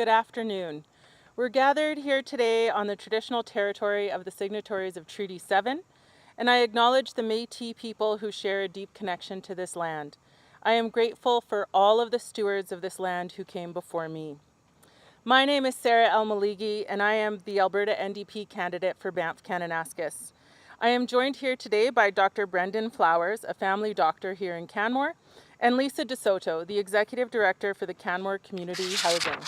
good afternoon. We're gathered here today on the traditional territory of the signatories of Treaty 7, and I acknowledge the Métis people who share a deep connection to this land. I am grateful for all of the stewards of this land who came before me. My name is Sarah Elmeligi, and I am the Alberta NDP candidate for Banff-Kananaskis. I am joined here today by Dr. Brendan Flowers, a family doctor here in Canmore, and Lisa DeSoto, the Executive Director for the Canmore Community Housing.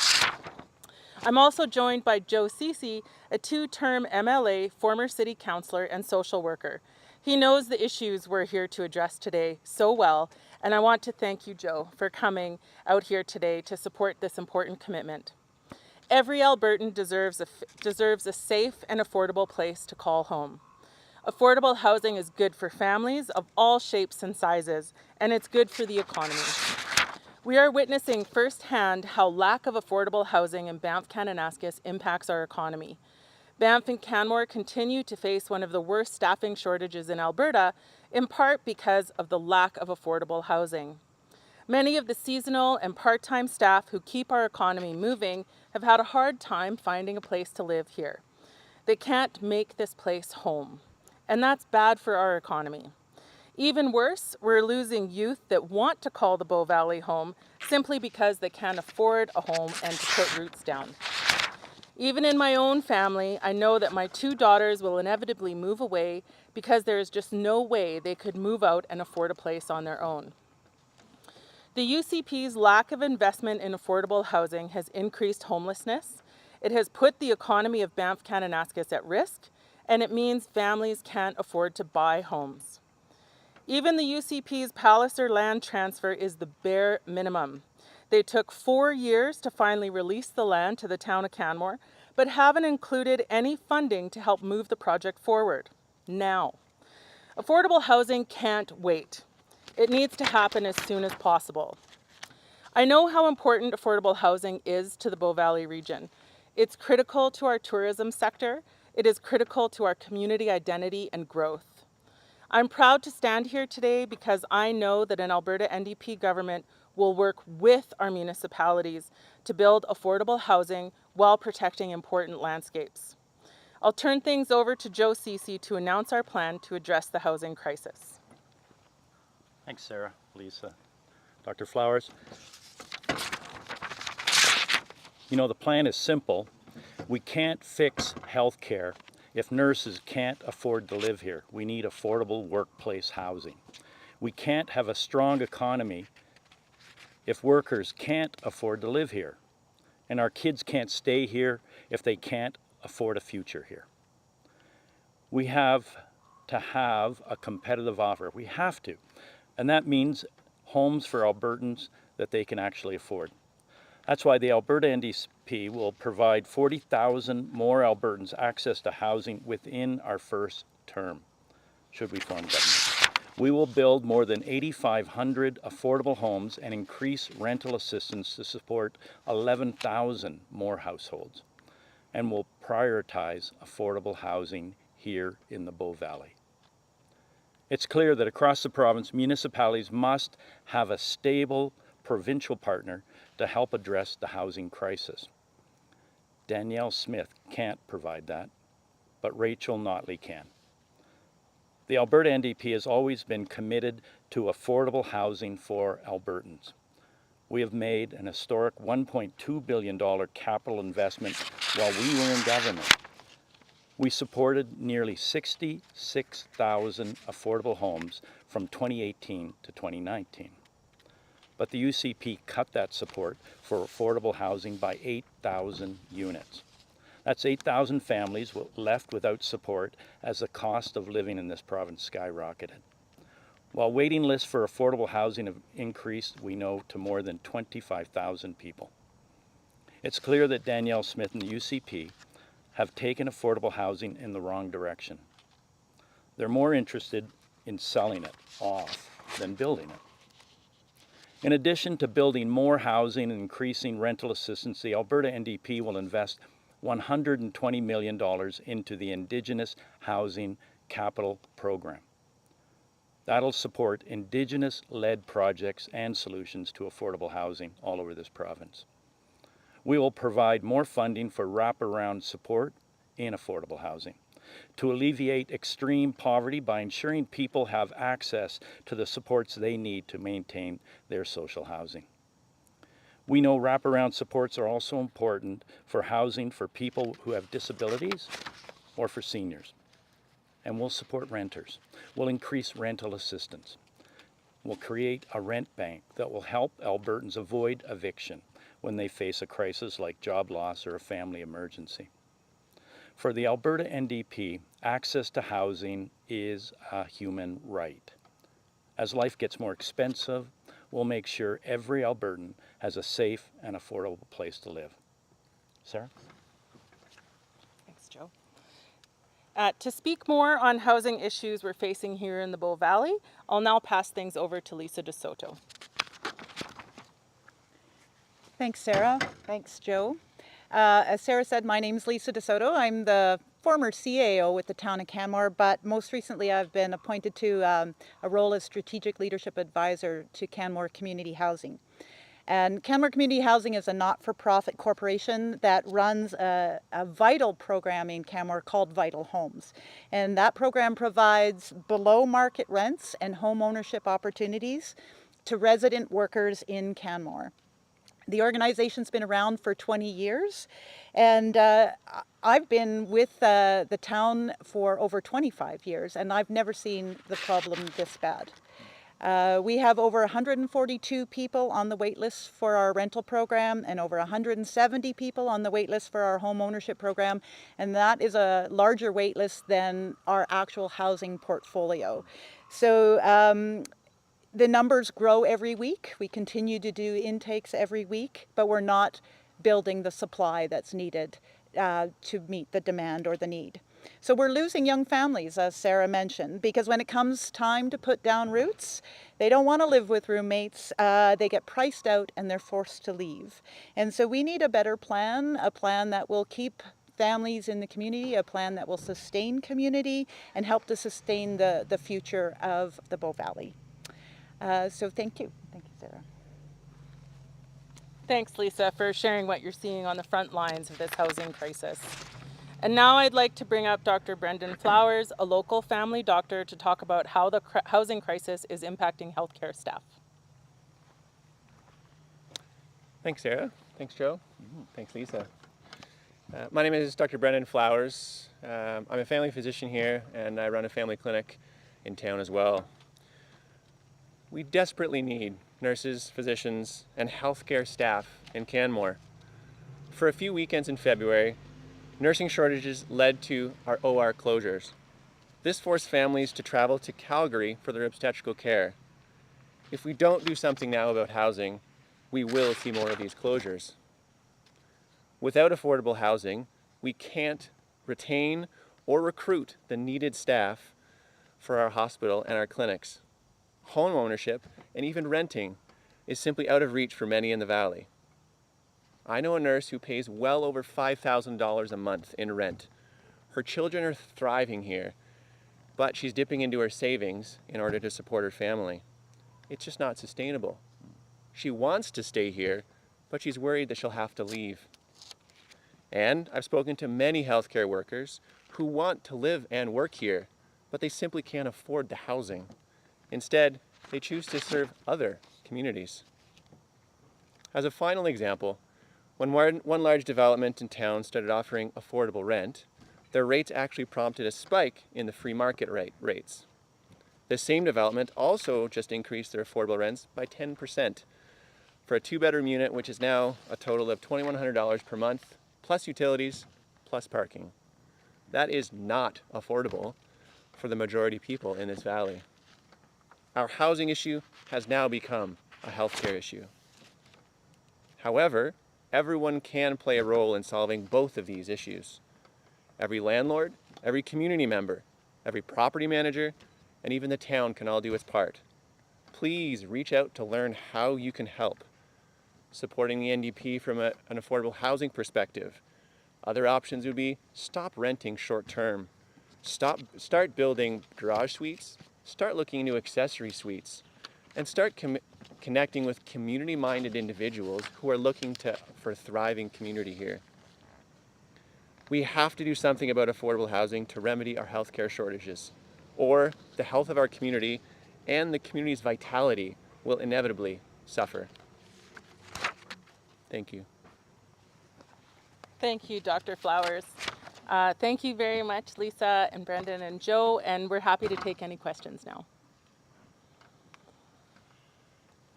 I'm also joined by Joe Ceci, a two-term MLA, former City Councillor and social worker. He knows the issues we're here to address today so well, and I want to thank you, Joe, for coming out here today to support this important commitment. Every Albertan deserves a safe and affordable place to call home. Affordable housing is good for families of all shapes and sizes, and it's good for the economy. We are witnessing firsthand how lack of affordable housing in Banff-Kananaskis impacts our economy. Banff and Canmore continue to face one of the worst staffing shortages in Alberta, in part because of the lack of affordable housing. Many of the seasonal and part-time staff who keep our economy moving have had a hard time finding a place to live here. They can't make this place home, and that's bad for our economy. Even worse, we're losing youth that want to call the Bow Valley home simply because they can't afford a home and to put roots down. Even in my own family, I know that my two daughters will inevitably move away because there is just no way they could move out and afford a place on their own. The UCP's lack of investment in affordable housing has increased homelessness. It has put the economy of Banff-Kananaskis at risk, and it means families can't afford to buy homes. Even the UCP's Palliser land transfer is the bare minimum. They took 4 years to finally release the land to the town of Canmore, but haven't included any funding to help move the project forward. Now, affordable housing can't wait. It needs to happen as soon as possible. I know how important affordable housing is to the Bow Valley region. It's critical to our tourism sector. It is critical to our community identity and growth. I'm proud to stand here today because I know that an Alberta NDP government will work with our municipalities to build affordable housing while protecting important landscapes. I'll turn things over to Joe Ceci to announce our plan to address the housing crisis. Thanks, Sarah, Lisa, Dr. Flowers. You know, the plan is simple. We can't fix health care if nurses can't afford to live here. We need affordable workplace housing. We can't have a strong economy if workers can't afford to live here. And our kids can't stay here if they can't afford a future here. We have to have a competitive offer. We have to. And that means homes for Albertans that they can actually afford. That's why the Alberta NDP will provide 40,000 more Albertans access to housing within our first term, should we form government. We will build more than 8,500 affordable homes and increase rental assistance to support 11,000 more households. And we'll prioritize affordable housing here in the Bow Valley. It's clear that across the province, municipalities must have a stable provincial partner to help address the housing crisis. Danielle Smith can't provide that, but Rachel Notley can. The Alberta NDP has always been committed to affordable housing for Albertans. We have made an historic $1.2 billion capital investment while we were in government. We supported nearly 66,000 affordable homes from 2018 to 2019. But the UCP cut that support for affordable housing by 8,000 units. That's 8,000 families left without support as the cost of living in this province skyrocketed. While waiting lists for affordable housing have increased, we know, to more than 25,000 people. It's clear that Danielle Smith and the UCP have taken affordable housing in the wrong direction. They're more interested in selling it off than building it. In addition to building more housing and increasing rental assistance, the Alberta NDP will invest $120 million into the Indigenous Housing Capital Program. That'll support Indigenous-led projects and solutions to affordable housing all over this province. We will provide more funding for wraparound support in affordable housing, to alleviate extreme poverty by ensuring people have access to the supports they need to maintain their social housing. We know wraparound supports are also important for housing for people who have disabilities or for seniors. And we'll support renters. We'll increase rental assistance. We'll create a rent bank that will help Albertans avoid eviction when they face a crisis like job loss or a family emergency. For the Alberta NDP, access to housing is a human right. As life gets more expensive, we'll make sure every Albertan has a safe and affordable place to live. Sarah? Thanks, Joe. To speak more on housing issues we're facing here in the Bow Valley, I'll now pass things over to Lisa DeSoto. Thanks, Sarah. Thanks, Joe. As Sarah said, my name's Lisa DeSoto. I'm the former CAO with the town of Canmore, but most recently I've been appointed to a role as Strategic Leadership Advisor to Canmore Community Housing. And Canmore Community Housing is a not-for-profit corporation that runs a vital program in Canmore called Vital Homes. And that program provides below-market rents and home ownership opportunities to resident workers in Canmore. The organization's been around for 20 years, and I've been with the town for over 25 years, and I've never seen the problem this bad. We have over 142 people on the wait list for our rental program and over 170 people on the wait list for our home ownership program, and that is a larger wait list than our actual housing portfolio. So the numbers grow every week. We continue to do intakes every week, but we're not building the supply that's needed to meet the demand or the need. So we're losing young families, as Sarah mentioned, because when it comes time to put down roots, they don't want to live with roommates. They get priced out and they're forced to leave. And so we need a better plan, a plan that will keep families in the community, a plan that will sustain community and help to sustain the future of the Bow Valley. So thank you. Thank you, Sarah. Thanks, Lisa, for sharing what you're seeing on the front lines of this housing crisis. And now I'd like to bring up Dr. Brendan Flowers, a local family doctor, to talk about how the housing crisis is impacting healthcare staff. Thanks, Sarah. Thanks, Joe. Thanks, Lisa. My name is Dr. Brendan Flowers. I'm a family physician here, and I run a family clinic in town as well. We desperately need nurses, physicians, and healthcare staff in Canmore. For a few weekends in February, nursing shortages led to our OR closures. This forced families to travel to Calgary for their obstetrical care. If we don't do something now about housing, we will see more of these closures. Without affordable housing, we can't retain or recruit the needed staff for our hospital and our clinics. Home ownership and even renting is simply out of reach for many in the valley. I know a nurse who pays well over $5,000 a month in rent. Her children are thriving here, but she's dipping into her savings in order to support her family. It's just not sustainable. She wants to stay here, but she's worried that she'll have to leave. And I've spoken to many healthcare workers who want to live and work here, but they simply can't afford the housing. Instead, they choose to serve other communities. As a final example, when one large development in town started offering affordable rent, their rates actually prompted a spike in the free market rates. This same development also just increased their affordable rents by 10% for a two-bedroom unit, which is now a total of $2,100 per month, plus utilities, plus parking. That is not affordable for the majority of people in this valley. Our housing issue has now become a healthcare issue. However, everyone can play a role in solving both of these issues. Every landlord, every community member, every property manager, and even the town can all do its part. Please reach out to learn how you can help. Supporting the NDP from an affordable housing perspective. Other options would be stop renting short term. Start building garage suites. Start looking into accessory suites. And start connecting with community-minded individuals who are looking for a thriving community here. We have to do something about affordable housing to remedy our healthcare shortages, or the health of our community and the community's vitality will inevitably suffer. Thank you. Thank you, Dr. Flowers. Thank you very much, Lisa and Brendan and Joe, and we're happy to take any questions now.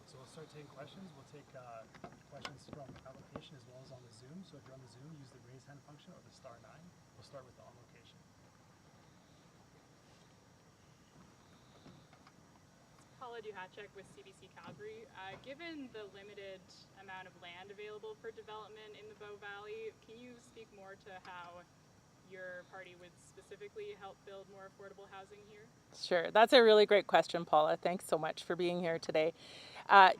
So we'll start taking questions. We'll take questions from application as well as on the Zoom. So if you're on the Zoom, use the raise hand function or the *9. We'll start with the on location. Paula Duhacek with CBC Calgary. Given the limited amount of land available for development in the Bow Valley, can you speak more to how your party would specifically help build more affordable housing here? Sure, that's a really great question, Paula. Thanks so much for being here today.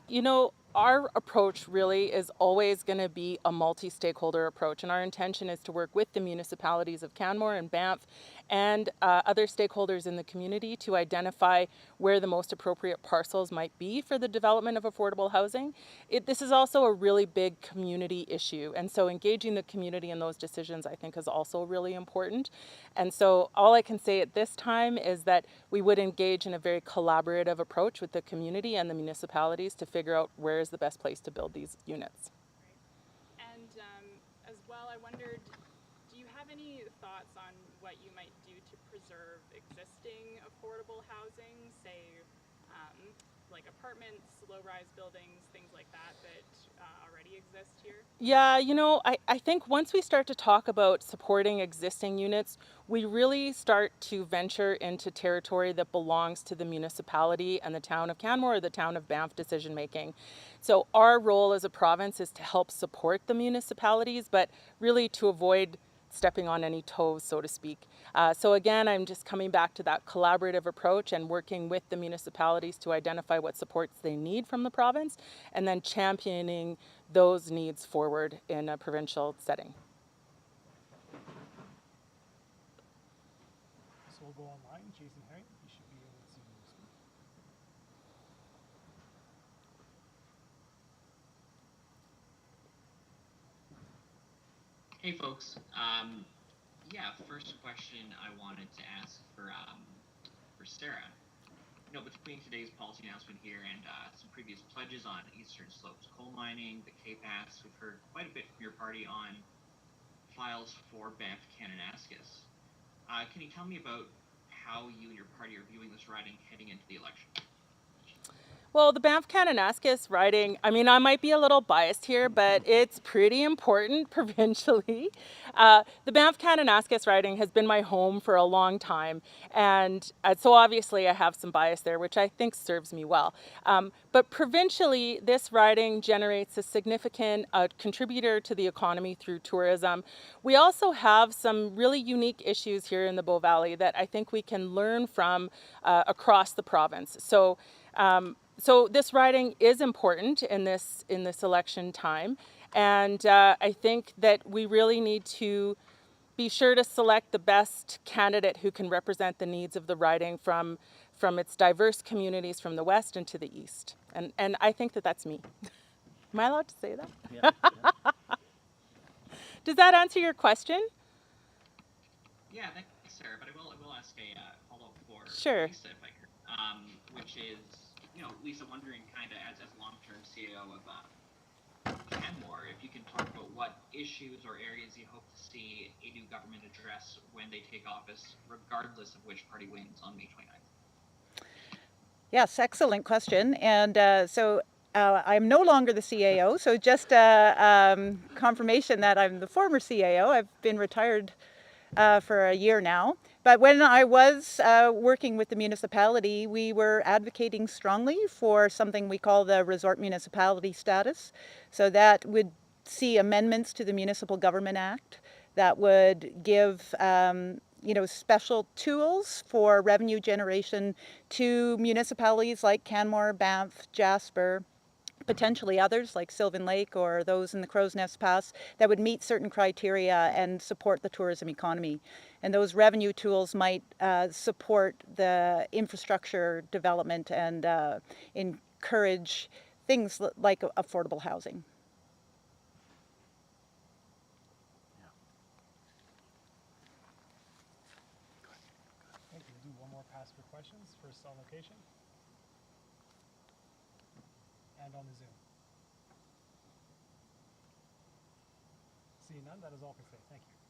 You know, our approach really is always going to be a multi-stakeholder approach, and our intention is to work with the municipalities of Canmore and Banff and other stakeholders in the community to identify where the most appropriate parcels might be for the development of affordable housing. This is also a really big community issue, and so engaging the community in those decisions I think is also really important. And so all I can say at this time is that we would engage in a very collaborative approach with the community and the municipalities to figure out where is the best place to build these units. Right. And as well, I wondered, do you have any thoughts on what you might do to preserve existing affordable housing, say like apartments, low-rise buildings, things like that already exist here? Yeah, you know, I think once we start to talk about supporting existing units, we really start to venture into territory that belongs to the municipality and the town of Canmore or the town of Banff decision making. So our role as a province is to help support the municipalities, but really to avoid stepping on any toes, so to speak. So again, I'm just coming back to that collaborative approach and working with the municipalities to identify what supports they need from the province and then championing those needs forward in a provincial setting. So we'll go online. Jason Herring, you should be able to see the screen. Hey folks, yeah, first question I wanted to ask for Sarah. You know, between today's policy announcement here and some previous pledges on Eastern Slopes coal mining, the K-Pass, we've heard quite a bit from your party on files for Banff-Kananaskis. Can you tell me about how you and your party are viewing this riding heading into the election? Well, the Banff-Kananaskis riding, I mean, I might be a little biased here, but it's pretty important provincially. The Banff-Kananaskis riding has been my home for a long time, and so obviously I have some bias there, which I think serves me well. But provincially, this riding generates a significant contributor to the economy through tourism. We also have some really unique issues here in the Bow Valley that I think we can learn from across the province. So this riding is important in this election time, and I think that we really need to be sure to select the best candidate who can represent the needs of the riding from its diverse communities from the west and to the east. And I think that that's me. Am I allowed to say that? Yeah, yeah. Does that answer your question? Yeah, thanks, Sarah. But I will ask a follow-up for Sure. Lisa, if I could, which is, you know, Lisa, wondering kind of as long-term CEO of Canmore, if you can talk about what issues or areas you hope to see a new government address when they take office, regardless of which party wins on May 29th. Yes, excellent question. And I'm no longer the CAO, so just confirmation that I'm the former CAO. I've been retired for a year now. But when I was working with the municipality, we were advocating strongly for something we call the resort municipality status. So that would see amendments to the Municipal Government Act that would give special tools for revenue generation to municipalities like Canmore, Banff, Jasper, potentially others like Sylvan Lake or those in the Crow's Nest Pass that would meet certain criteria and support the tourism economy. And those revenue tools might support the infrastructure development and encourage things like affordable housing. Thank you. We'll do one more pass for questions. First on location and on the Zoom. Seeing none, that is all for today. Thank you.